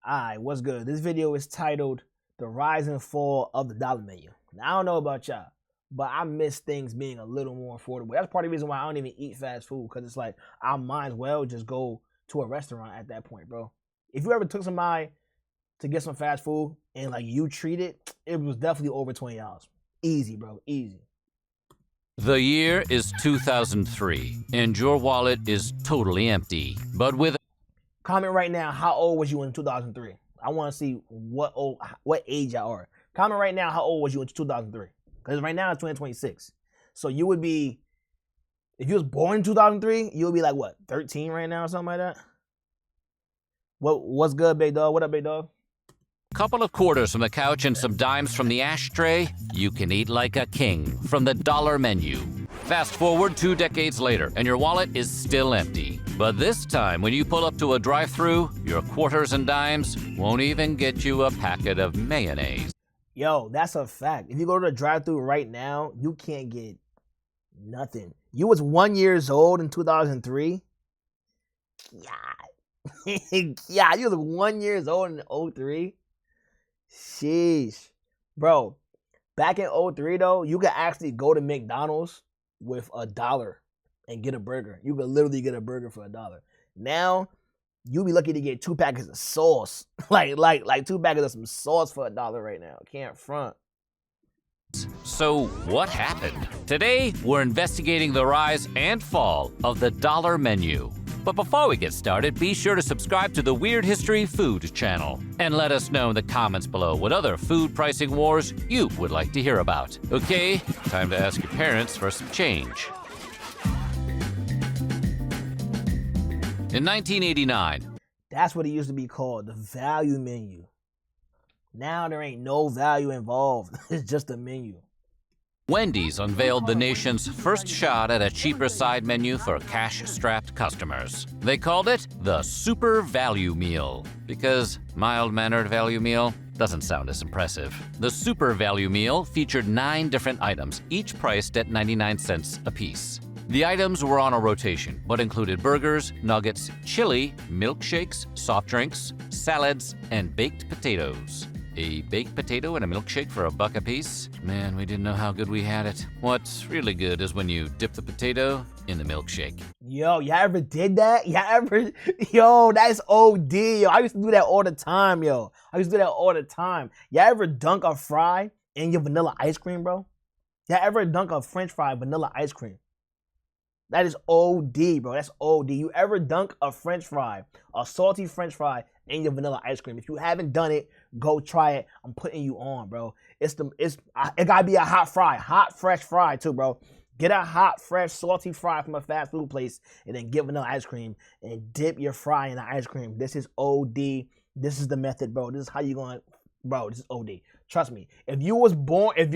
Alright, what's good? This video is titled The Rise and Fall of the Dollar Menu. Now, I don't know about y'all, but I miss things being a little more affordable. That's part of the reason why I don't even eat fast food, because it's like, I might as well just go to a restaurant at that point, bro. If you ever took somebody to get some fast food and like you treat it, it was definitely over $20. Easy, bro, easy. The year is 2003, and your wallet is totally empty. But with Comment right now, how old was you in 2003? I want to see what age y'all are. Comment right now, how old was you in 2003? Because right now it's 2026. So you would be, if you was born in 2003, you would be like, what, 13 right now or something like that? What's good, big dog? What up, big dog? couple of quarters from the couch and some dimes from the ashtray, you can eat like a king from the dollar menu. Fast forward 2 decades later, and your wallet is still empty. But this time, when you pull up to a drive-thru, your quarters and dimes won't even get you a packet of mayonnaise. Yo, that's a fact. If you go to the drive-thru right now, you can't get nothing. You was 1 year old in 2003? Yeah. Yeah, you was 1 year old in 03? Sheesh. Bro, back in 03 though, you could actually go to McDonald's with $1 and get a burger. You could literally get a burger for $1. Now, you'll be lucky to get 2 packets of sauce. like 2 packets of some sauce for $1 right now. Can't front. So what happened? Today, we're investigating the rise and fall of the dollar menu. But before we get started, be sure to subscribe to the Weird History Food channel and let us know in the comments below what other food pricing wars you would like to hear about. Okay, time to ask your parents for some change. In 1989, that's what it used to be called, the value menu. Now there ain't no value involved. It's just a menu. Wendy's unveiled the nation's first shot at a cheaper side menu for cash-strapped customers. They called it the Super Value Meal, because mild-mannered value meal doesn't sound as impressive. The Super Value Meal featured 9 different items, each priced at 99 cents apiece. The items were on a rotation, but included burgers, nuggets, chili, milkshakes, soft drinks, salads, and baked potatoes. A baked potato and a milkshake for $1 apiece? Man, we didn't know how good we had it. What's really good is when you dip the potato in the milkshake. Yo, y'all ever did that? Yo, that's OD, yo. I used to do that all the time, yo. Y'all ever dunk a fry in your vanilla ice cream, bro? Y'all ever dunk a french fry vanilla ice cream? That is OD, bro. That's OD. You ever dunk a french fry, a salty french fry, in your vanilla ice cream? If you haven't done it, go try it. I'm putting you on, bro. It gotta be a hot fry, hot fresh fry too, bro. Get a hot, fresh, salty fry from a fast food place, and then get vanilla ice cream and dip your fry in the ice cream. This is OD. This is the method, bro. This is how you going, bro. This is OD. Trust me. If you was born in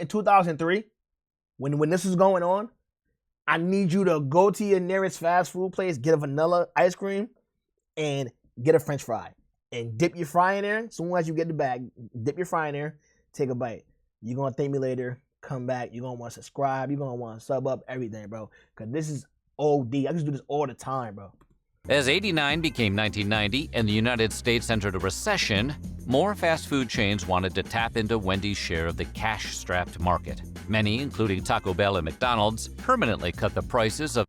2003, when this was going on, I need you to go to your nearest fast food place, get a vanilla ice cream, and get a french fry. And dip your fry in there. As soon as you get the bag, dip your fry in there, take a bite. You're going to thank me later. Come back. You're going to want to subscribe. You're going to want to sub up, everything, bro. Because this is OD. I just do this all the time, bro. As '89 became 1990 and the United States entered a recession, more fast food chains wanted to tap into Wendy's share of the cash-strapped market. Many, including Taco Bell and McDonald's, permanently cut the prices of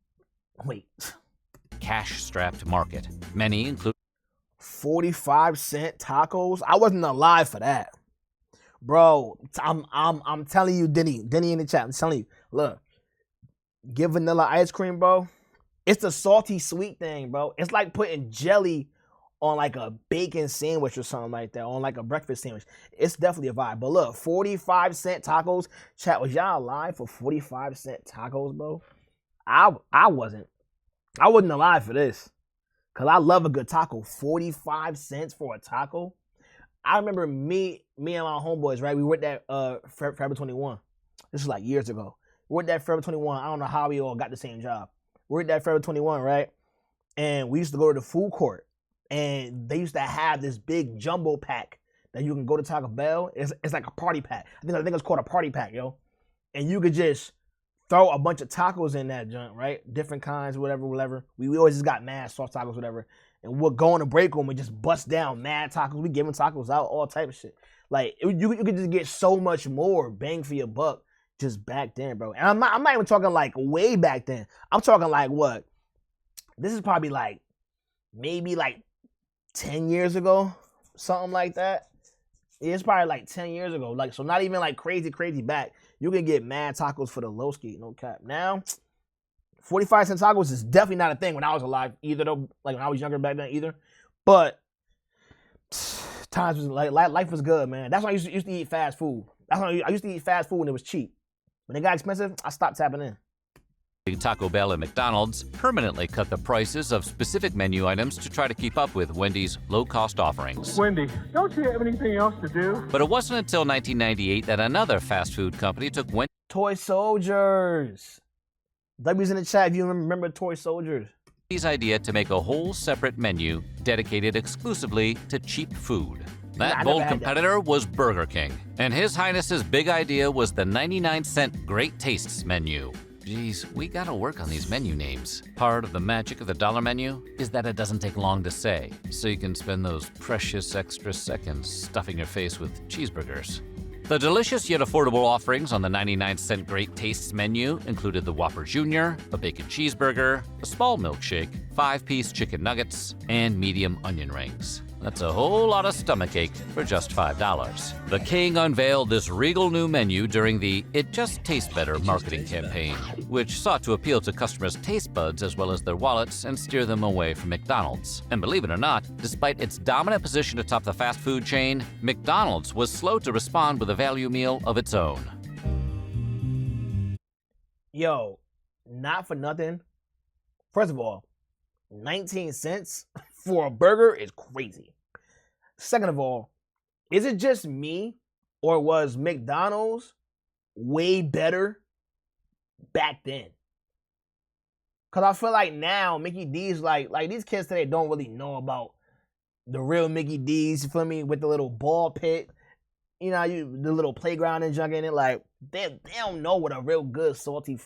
cash-strapped market. Many include 45-cent tacos. I wasn't alive for that, bro. I'm telling you, Denny in the chat. I'm telling you, look, get vanilla ice cream, bro. It's the salty sweet thing, bro. It's like putting jelly on like a bacon sandwich or something like that, on like a breakfast sandwich. It's definitely a vibe. But look, 45-cent tacos. Chat, was y'all alive for 45-cent tacos, bro? I wasn't alive for this. Cause I love a good taco. 45 cents for a taco. I remember me and my homeboys, right? We were at that Forever 21. This is like years ago. We were at that Forever 21. I don't know how we all got the same job. We're at that Forever 21, right? And we used to go to the food court, and they used to have this big jumbo pack that you can go to Taco Bell. It's like a party pack. I think it's called a party pack, yo. And you could just throw a bunch of tacos in that joint, right? Different kinds, whatever. We always just got mad soft tacos, whatever. and we'll go in the break room and just bust down mad tacos. We giving tacos out, all type of shit. Like you could just get so much more bang for your buck just back then, bro. And I'm not even talking like way back then. I'm talking like what? This is probably like maybe like 10 years ago, something like that. It's probably like 10 years ago. Like, so not even like crazy back. You can get mad tacos for the low ski, no cap. Now, 45-cent tacos is definitely not a thing when I was alive either, though. Like when I was younger back then either. But times was like life was good, man. That's why I used to eat fast food. That's why I used to eat fast food when it was cheap. When it got expensive, I stopped tapping in. Taco Bell and McDonald's permanently cut the prices of specific menu items to try to keep up with Wendy's low-cost offerings. Wendy, don't you have anything else to do? But it wasn't until 1998 that another fast food company took Toy Soldiers. W's in the chat if you remember Toy Soldiers. Wendy's idea to make a whole separate menu dedicated exclusively to cheap food. That bold competitor was Burger King, and His Highness's big idea was the 99-cent Great Tastes menu. Geez, we gotta work on these menu names. Part of the magic of the dollar menu is that it doesn't take long to say, so you can spend those precious extra seconds stuffing your face with cheeseburgers. The delicious yet affordable offerings on the 99-cent Great Tastes menu included the Whopper Jr., a bacon cheeseburger, a small milkshake, 5-piece chicken nuggets, and medium onion rings. That's a whole lot of stomachache for just $5. The King unveiled this regal new menu during the It Just Tastes Better marketing campaign, which sought to appeal to customers' taste buds as well as their wallets and steer them away from McDonald's. And believe it or not, despite its dominant position atop the fast food chain, McDonald's was slow to respond with a value meal of its own. Yo, not for nothing. First of all, 19 cents for a burger is crazy. Second of all, is it just me or was McDonald's way better back then? Cause I feel like now Mickey D's like these kids today don't really know about the real Mickey D's, you feel me, with the little ball pit, you know, the little playground and junk in it. Like they don't know what a real good salty,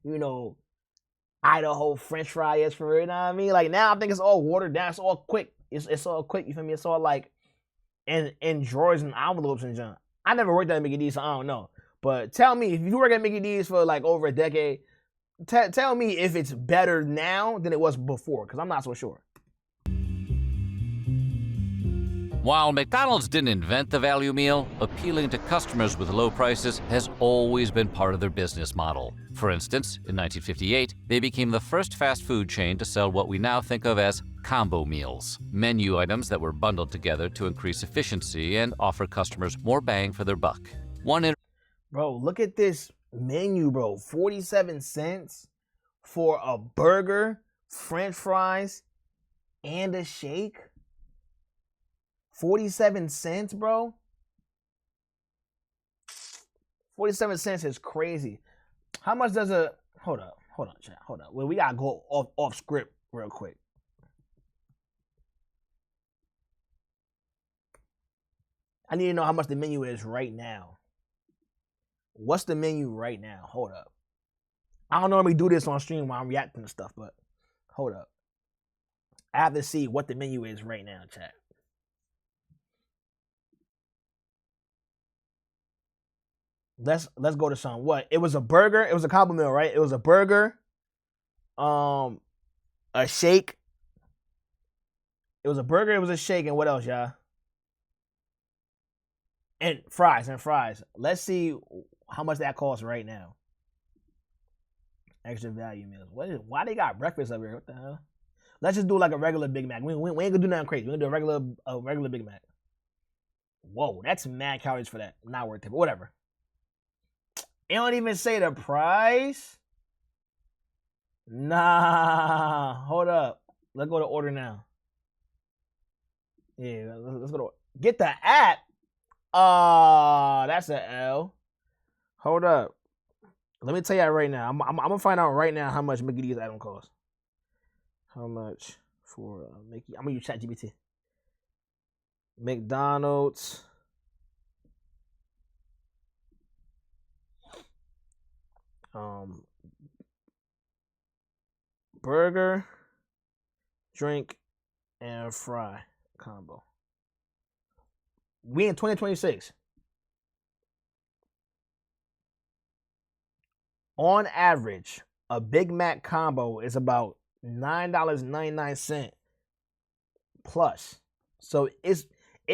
you know, Idaho French fry is for it, you know what I mean? Like now I think it's all watered down, it's all quick. It's all quick, you feel me? It's all like in drawers and envelopes and junk. I never worked at Mickey D's, so I don't know. But tell me, if you work at Mickey D's for like over a decade, tell me if it's better now than it was before, because I'm not so sure. While McDonald's didn't invent the value meal, appealing to customers with low prices has always been part of their business model. For instance, in 1958, they became the first fast food chain to sell what we now think of as combo meals, menu items that were bundled together to increase efficiency and offer customers more bang for their buck. Bro, look at this menu, bro. 47 cents for a burger, French fries, and a shake. 47 cents, bro. 47 cents is crazy. How much does a... Hold up, chat. Hold up. Well, we gotta go off script real quick. I need to know how much the menu is right now. What's the menu right now? Hold up. I don't normally do this on stream while I'm reacting to stuff, but hold up. I have to see what the menu is right now, chat. Let's go to some. What? It was a burger. It was a combo meal, right? It was a burger, a shake. It was a burger. It was a shake, and what else, y'all? And fries. Let's see how much that costs right now. Extra value meals. Why they got breakfast up here? What the hell? Let's just do like a regular Big Mac. We ain't gonna do nothing crazy. We're gonna do a regular Big Mac. Whoa, that's mad calories for that. Not worth it, but whatever. It don't even say the price. Nah, hold up. Let's go to order now. Yeah, let's go to get the app. That's an L. Hold up. Let me tell you right now. I'm gonna find out right now how much Mickey D's item costs. How much for Mickey? I'm gonna use ChatGPT. McDonald's. Burger, drink, and fry combo. We in 2026. On average, a Big Mac combo is about $9.99 plus. So it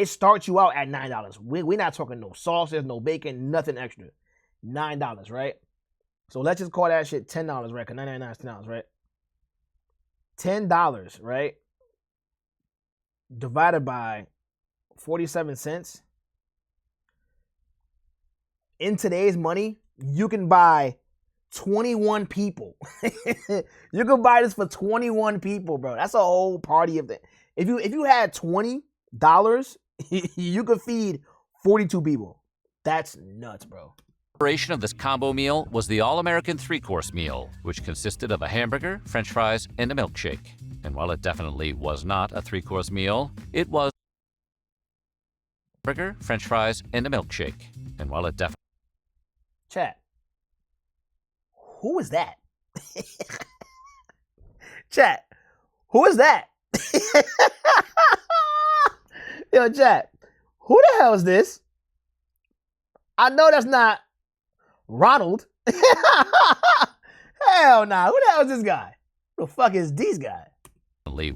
starts you out at $9. We're not talking no sauces, no bacon, nothing extra. $9, right? So let's just call that shit $10, right? Because $9.99 is $10, right? $10, right? Divided by 47 cents. In today's money, you can buy 21 people. You can buy this for 21 people, bro. That's a whole party of that. If you had $20, you could feed 42 people. That's nuts, bro. Inspiration of this combo meal was the all-American three-course meal, which consisted of a hamburger, french fries, and a milkshake. And while it definitely was not a three-course meal, it was hamburger, french fries, and a milkshake. And while it definitely... Chat. Who is that? Chat. Who is that? Yo, chat. Who the hell is this? I know that's not Ronald. Hell nah. Who the hell is this guy? Who the fuck is these guys?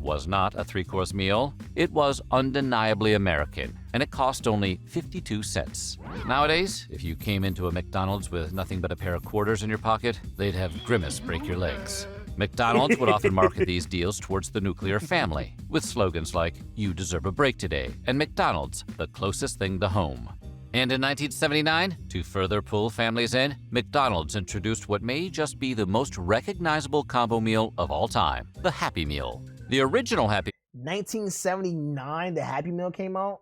was not a three-course meal, it was undeniably American, and it cost only 52 cents. Nowadays, if you came into a McDonald's with nothing but a pair of quarters in your pocket, they'd have Grimace break your legs. McDonald's would often market these deals towards the nuclear family, with slogans like, "You deserve a break today," and McDonald's, the closest thing to home. And in 1979, to further pull families in, McDonald's introduced what may just be the most recognizable combo meal of all time, the Happy Meal. The original Happy 1979, the Happy Meal came out?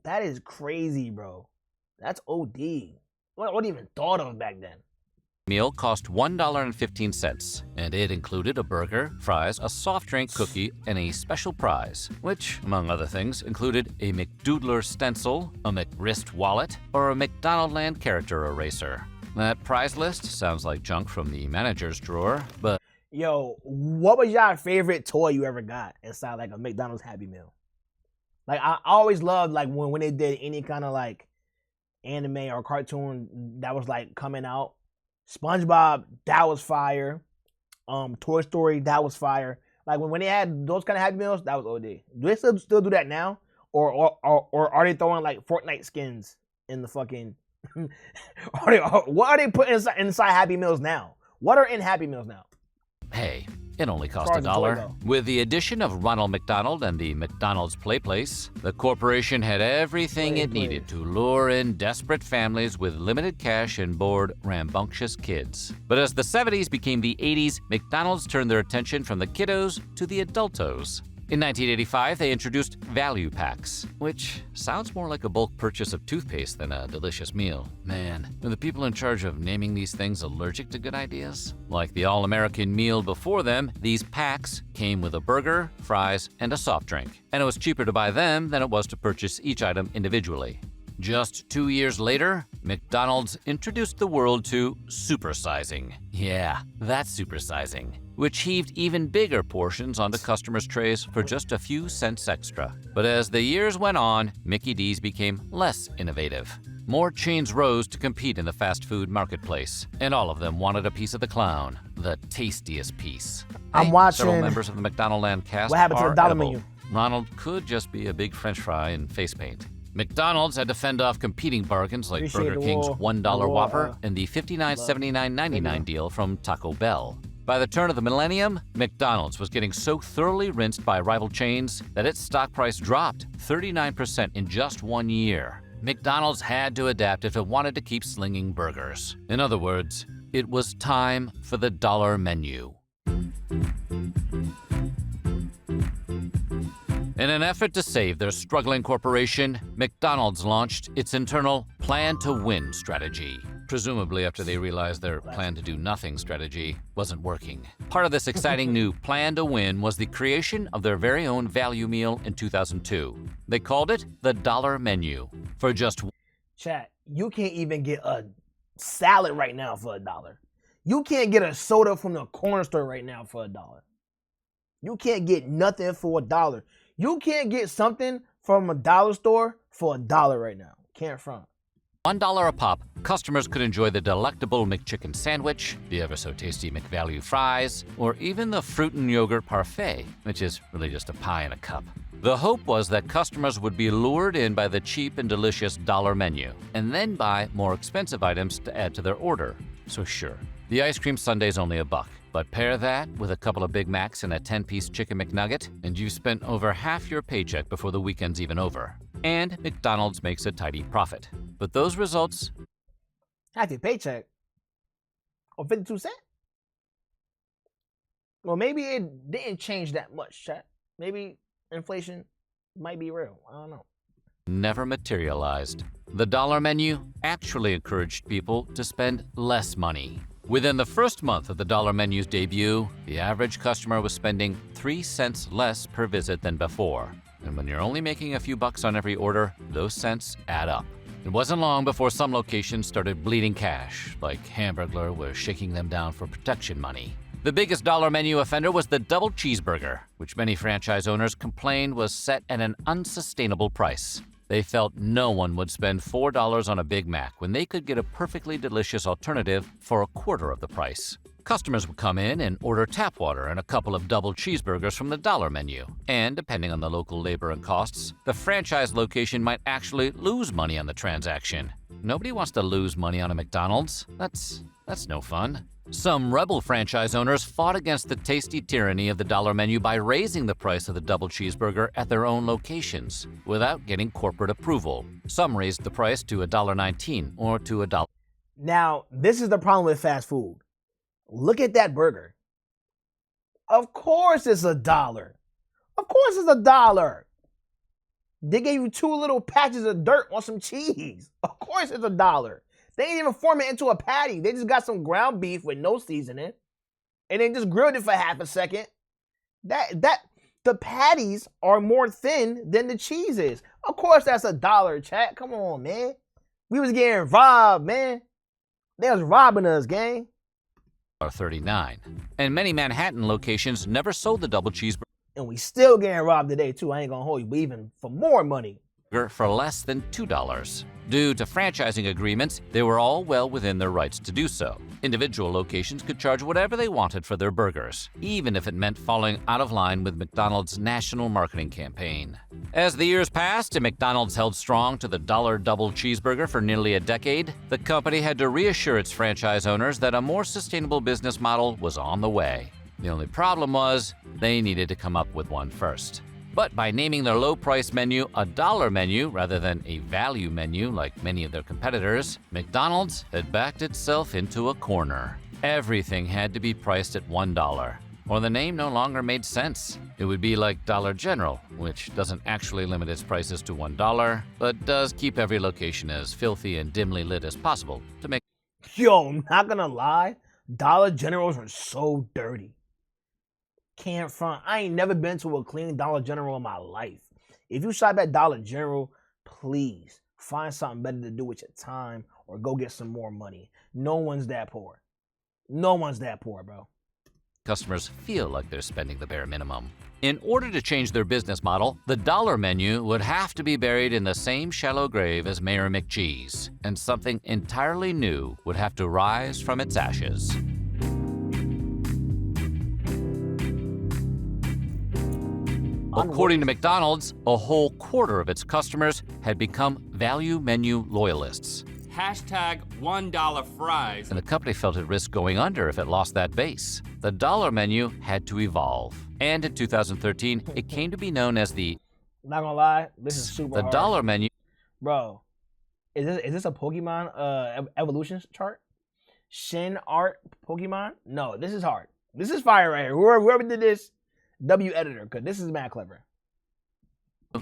That is crazy, bro. That's OD. What even thought of back then? Meal cost $1.15, and it included a burger, fries, a soft drink, cookie, and a special prize, which, among other things, included a McDoodler stencil, a McWrist wallet, or a McDonaldland character eraser. That prize list sounds like junk from the manager's drawer, but... Yo, what was your favorite toy you ever got inside like a McDonald's Happy Meal? Like, I always loved like when they did any kind of like anime or cartoon that was like coming out. SpongeBob, that was fire. Toy Story, that was fire. Like when they had those kind of Happy Meals, that was OD. Do they still do that now, or are they throwing like Fortnite skins in the fucking? What are they putting inside Happy Meals now? What are in Happy Meals now? Hey, it only cost $1. With the addition of Ronald McDonald and the McDonald's Play Place, the corporation had everything it needed to lure in desperate families with limited cash and bored, rambunctious kids. But as the 70s became the 80s, McDonald's turned their attention from the kiddos to the adultos. In 1985, they introduced value packs, which sounds more like a bulk purchase of toothpaste than a delicious meal. Man, are the people in charge of naming these things allergic to good ideas? Like the all-American meal before them, these packs came with a burger, fries, and a soft drink. And it was cheaper to buy them than it was to purchase each item individually. Just 2 years later, McDonald's introduced the world to supersizing. Yeah, that's supersizing, which heaved even bigger portions onto customers' trays for just a few cents extra. But as the years went on, Mickey D's became less innovative. More chains rose to compete in the fast food marketplace, and all of them wanted a piece of the clown, the tastiest piece. I'm watching. Several members of the McDonaldland cast What happened to the dollar edible. menu? Ronald could just be a big French fry and face paint. McDonald's had to fend off competing bargains like Appreciate Burger the King's war. $1 The war, Whopper and the $59.79.99 deal from Taco Bell. By the turn of the millennium, McDonald's was getting so thoroughly rinsed by rival chains that its stock price dropped 39% in just 1 year. McDonald's had to adapt if it wanted to keep slinging burgers. In other words, it was time for the dollar menu. In an effort to save their struggling corporation, McDonald's launched its internal Plan to Win strategy, presumably after they realized their Plan to Do Nothing strategy wasn't working. Part of this exciting new Plan to Win was the creation of their very own value meal in 2002. They called it the Dollar Menu. For just Chat, you can't even get a salad right now for $1. You can't get a soda from the corner store right now for $1. You can't get nothing for $1. You can't get something from a dollar store for $1 right now. Can't front. $1 a pop, customers could enjoy the delectable McChicken sandwich, the ever-so-tasty McValue fries, or even the fruit and yogurt parfait, which is really just a pie in a cup. The hope was that customers would be lured in by the cheap and delicious dollar menu, and then buy more expensive items to add to their order. So sure, the ice cream sundae's only $1, but pair that with a couple of Big Macs and a 10-piece Chicken McNugget, and you've spent over half your paycheck before the weekend's even over. And McDonald's makes a tidy profit. But those results... Half your paycheck? Or 52 cents? Well, maybe it didn't change that much, chat. Maybe inflation might be real. I don't know. Never materialized. The dollar menu actually encouraged people to spend less money. Within the first month of the dollar menu's debut, the average customer was spending 3 cents less per visit than before. And when you're only making a few bucks on every order, those cents add up. It wasn't long before some locations started bleeding cash, like Hamburglar was shaking them down for protection money. The biggest dollar menu offender was the double cheeseburger, which many franchise owners complained was set at an unsustainable price. They felt no one would spend $4 on a Big Mac when they could get a perfectly delicious alternative for a quarter of the price. Customers would come in and order tap water and a couple of double cheeseburgers from the dollar menu. And depending on the local labor and costs, the franchise location might actually lose money on the transaction. Nobody wants to lose money on a McDonald's. That's no fun. Some rebel franchise owners fought against the tasty tyranny of the dollar menu by raising the price of the double cheeseburger at their own locations without getting corporate approval. Some raised the price to $1.19 or to $1. Now, this is the problem with fast food. Look at that burger. Of course it's $1. Of course it's $1. They gave you 2 little patches of dirt on some cheese. Of course it's $1. They didn't even form it into a patty. They just got some ground beef with no seasoning, and they just grilled it for half a second. The patties are more thin than the cheese is. Of course that's $1, chat. Come on, man. We was getting robbed, man. They was robbing us, gang. $39. And many Manhattan locations never sold the double cheeseburger And we still getting robbed today, too. I ain't gonna hold you, but even for more money. For less than $2. Due to franchising agreements, they were all well within their rights to do so. Individual locations could charge whatever they wanted for their burgers, even if it meant falling out of line with McDonald's national marketing campaign. As the years passed and McDonald's held strong to the dollar double cheeseburger for nearly a decade, the company had to reassure its franchise owners that a more sustainable business model was on the way. The only problem was they needed to come up with one first. But by naming their low-price menu a dollar menu rather than a value menu like many of their competitors, McDonald's had backed itself into a corner. Everything had to be priced at $1, or the name no longer made sense. It would be like Dollar General, which doesn't actually limit its prices to $1, but does keep every location as filthy and dimly lit as possible to make... Yo, I'm not gonna lie. Dollar Generals are so dirty. Can't front. I ain't never been to a clean Dollar General in my life. If you shop at Dollar General, please find something better to do with your time or go get some more money. No one's that poor. No one's that poor, bro. Customers feel like they're spending the bare minimum. In order to change their business model, the dollar menu would have to be buried in the same shallow grave as Mayor McCheese, and something entirely new would have to rise from its ashes. According to McDonald's, a whole quarter of its customers had become value menu loyalists. Hashtag $1 fries. And the company felt it risked going under if it lost that base. The dollar menu had to evolve. And in 2013, it came to be known as the... Not gonna lie, this is super The hard. dollar menu. Bro, is this a Pokemon evolution chart? Shin Art Pokemon? No, this is hard. This is fire right here. Whoever did this, W editor, because this is mad clever.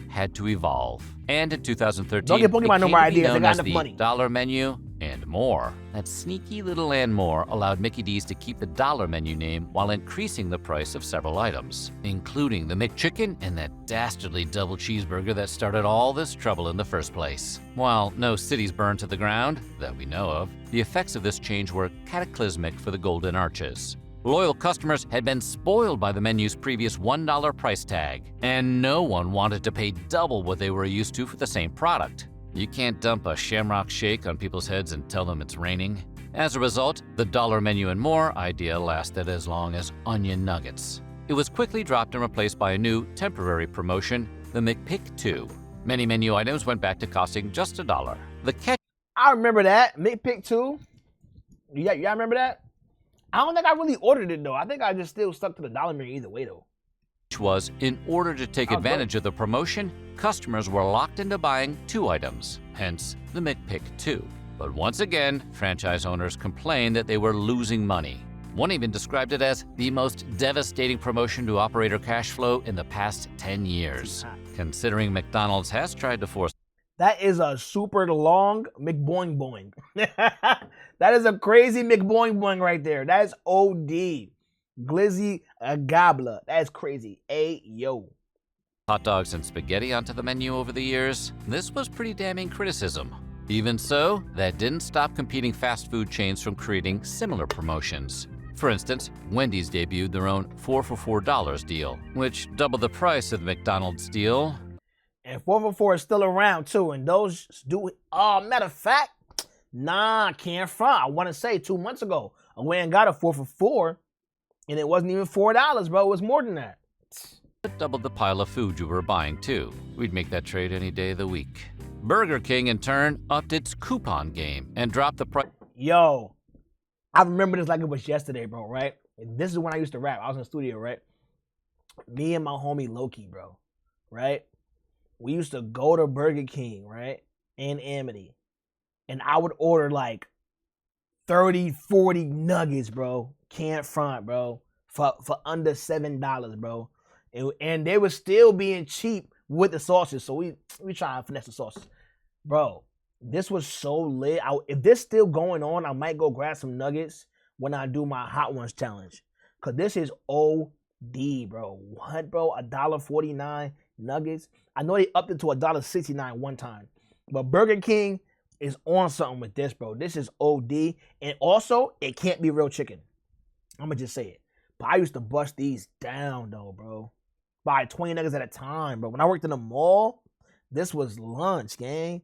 Had to evolve. And in 2013, Don't get Pokemon no more ideas. They known got as enough the money. dollar menu and more. That sneaky little and more allowed Mickey D's to keep the dollar menu name while increasing the price of several items, including the McChicken and that dastardly double cheeseburger that started all this trouble in the first place. While no cities burned to the ground, that we know of, the effects of this change were cataclysmic for the Golden Arches. Loyal customers had been spoiled by the menu's previous $1 price tag, and no one wanted to pay double what they were used to for the same product. You can't dump a Shamrock Shake on people's heads and tell them it's raining. As a result, the dollar menu and more idea lasted as long as onion nuggets. It was quickly dropped and replaced by a new, temporary promotion, the McPick 2. Many menu items went back to costing just $1. The catch I remember that. McPick 2. Yeah, y'all remember that? I don't think I really ordered it, though. I think I just still stuck to the dollar menu either way, though. was, in order to take advantage of the promotion, customers were locked into buying 2 items, hence the McPick 2. But once again, franchise owners complained that they were losing money. One even described it as the most devastating promotion to operator cash flow in the past 10 years. Considering McDonald's has tried to force That is a super long McBoing Boing. That is a crazy McBoing Boing right there. That is OD. Glizzy Gobler. That is crazy. Ayo. hot dogs and spaghetti onto the menu over the years, this was pretty damning criticism. Even so, that didn't stop competing fast food chains from creating similar promotions. For instance, Wendy's debuted their own 4 for $4 deal, which doubled the price of the McDonald's deal. And 4 for 4 is still around too. And those do matter of fact, nah, can't front. I want to say 2 months ago, I went and got a 4 for 4, and it wasn't even $4, bro. It was more than that. It doubled the pile of food you were buying too. We'd make that trade any day of the week. Burger King, in turn, upped its coupon game and dropped the price. Yo, I remember this like it was yesterday, bro, right? And this is when I used to rap. I was in the studio, right? Me and my homie Loki, bro, right? We used to go to Burger King, right? In Amity. And I would order like 30, 40 nuggets, bro. Can't front, bro. For under $7, bro. And they were still being cheap with the sauces. So we try to finesse the sauces. Bro, this was so lit. If this still going on, I might go grab some nuggets when I do my Hot Ones challenge. Because this is OD, bro. What, bro? $1.49 nuggets. I know they upped it to $1.69 one time. But Burger King is on something with this, bro. This is OD. And also, it can't be real chicken. I'm going to just say it. But I used to bust these down, though, bro. Buy 20 nuggets at a time, bro. When I worked in the mall, this was lunch, gang.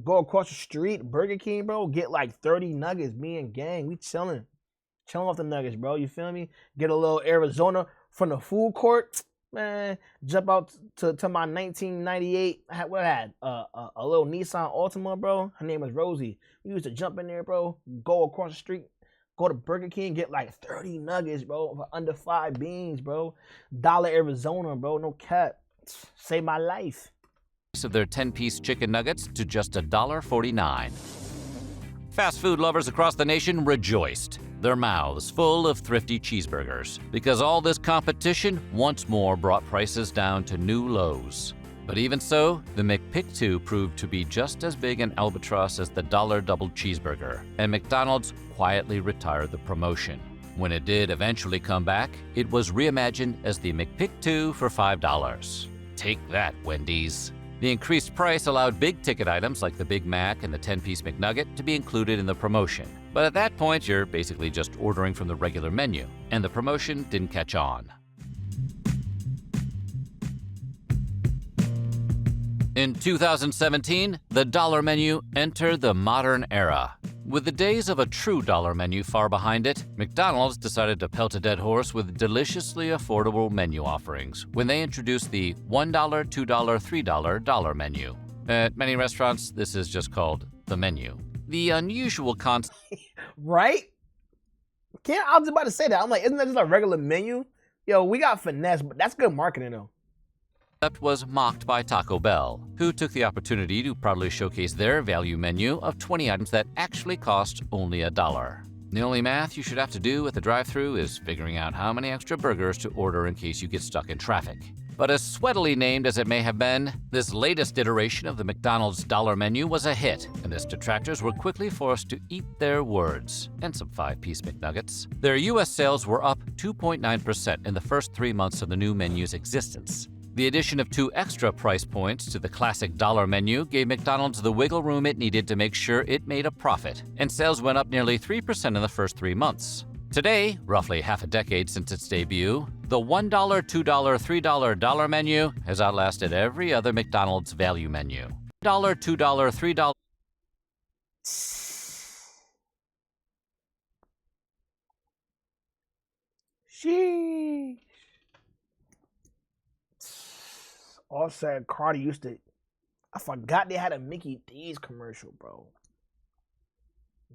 Go across the street, Burger King, bro. Get like 30 nuggets. Me and gang, we chilling. Chilling off the nuggets, bro. You feel me? Get a little Arizona from the food court. Man, jump out to my 1998. I had a little Nissan Altima, bro. Her name was Rosie. We used to jump in there, bro. Go across the street. Go to Burger King, get like 30 nuggets, bro, for under 5 beans, bro. Dollar Arizona, bro, no cap. Save my life. Of their 10-piece chicken nuggets to just $1.49. Fast food lovers across the nation rejoiced, their mouths full of thrifty cheeseburgers, because all this competition once more brought prices down to new lows. But even so, the McPick 2 proved to be just as big an albatross as the $1 double cheeseburger, and McDonald's quietly retired the promotion. When it did eventually come back, it was reimagined as the McPick 2 for $5. Take that, Wendy's. The increased price allowed big-ticket items like the Big Mac and the 10-piece McNugget to be included in the promotion. But at that point, you're basically just ordering from the regular menu, and the promotion didn't catch on. In 2017, the dollar menu entered the modern era. With the days of a true dollar menu far behind it, McDonald's decided to pelt a dead horse with deliciously affordable menu offerings when they introduced the $1, $2, $3 dollar menu. At many restaurants, this is just called the menu. The unusual concept, Right? I was about to say that. I'm like, isn't that just a regular menu? Yo, we got finesse, but that's good marketing, though. was mocked by Taco Bell, who took the opportunity to proudly showcase their value menu of 20 items that actually cost only $1. The only math you should have to do at the drive-thru is figuring out how many extra burgers to order in case you get stuck in traffic. But as sweatily named as it may have been, this latest iteration of the McDonald's dollar menu was a hit, and its detractors were quickly forced to eat their words, and some 5-piece McNuggets. Their U.S. sales were up 2.9% in the first 3 months of the new menu's existence. The addition of 2 extra price points to the classic dollar menu gave McDonald's the wiggle room it needed to make sure it made a profit, and sales went up nearly 3% in the first 3 months. Today, roughly half a decade since its debut, the $1, $2, $3 dollar menu has outlasted every other McDonald's value menu. $1, $2, $3. Sheesh. Also, Cardi used to. I forgot they had a Mickey D's commercial, bro.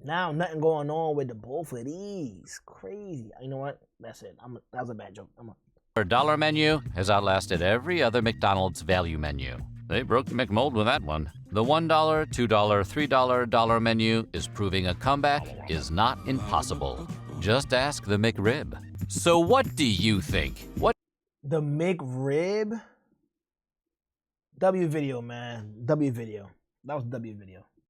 Now nothing going on with the both of these. Crazy. You know what? That's it. That was a bad joke. Dollar menu has outlasted every other McDonald's value menu. They broke the McMold with that one. The $1, $2, $3 dollar menu is proving a comeback is not impossible. Just ask the McRib. So what do you think? The McRib? W video, man. W video. That was W video.